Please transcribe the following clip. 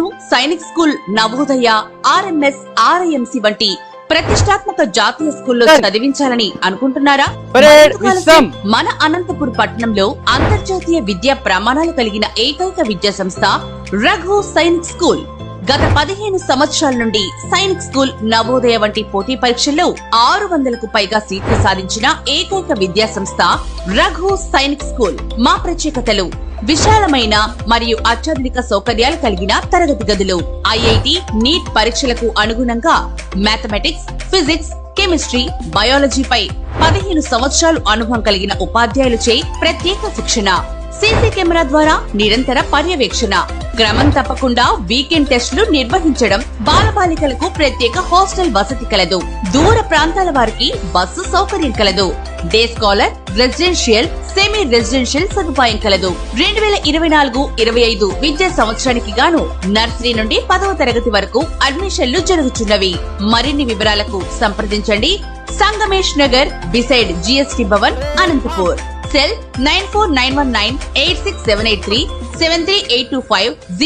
Nehru Sainik school, Navodaya, RMS, RIMC వంటి ప్రతిష్టాత్మక జాతీయ స్కూల్లో చదివించాలని అనుకుంటున్నారా? మన అనంతపూర్ పట్టణంలో అంతర్జాతీయ విద్యా ప్రమాణాలు కలిగిన ఏకైక విద్యా సంస్థ రఘు సైనిక్ స్కూల్. గత 15 సంవత్సరాల నుండి సైనిక్ స్కూల్, నవోదయ వంటి పోటీ పరీక్షల్లో 600కు పైగా సీట్లు సాధించిన ఏకైక విద్యా సంస్థ రఘు సైనిక్ స్కూల్. మా ప్రత్యేకతలు: విశాలమైన మరియు అత్యాధునిక సౌకర్యాలు కలిగిన తరగతి గదులు, IIT, NEET పరీక్షలకు అనుగుణంగా మ్యాథమెటిక్స్, ఫిజిక్స్, కెమిస్ట్రీ, బయాలజీపై 15 సంవత్సరాలు అనుభవం కలిగిన ఉపాధ్యాయులచే ప్రత్యేక శిక్షణ, CC కెమెరా ద్వారా నిరంతర పర్యవేక్షణ, క్రమం తప్పకుండా వీకెండ్ టెస్టులు నిర్వహించడం, బాలబాలికలకు ప్రత్యేక హాస్టల్ వసతి కలదు. దూర ప్రాంతాల వారికి బస్సు సౌకర్యం కలదు. Day scholar, residential, semi residential సదుపాయం కలదు. 2024-25 విద్యా సంవత్సరానికి గాను నర్సరీ నుండి 10వ తరగతి వరకు అడ్మిషన్లు జరుగుతున్నవి. మరిన్ని వివరాలకు సంప్రదించండి. Sangamesh Nagar, beside GST Bhavan, Anantapur. Cell 9491986783 73825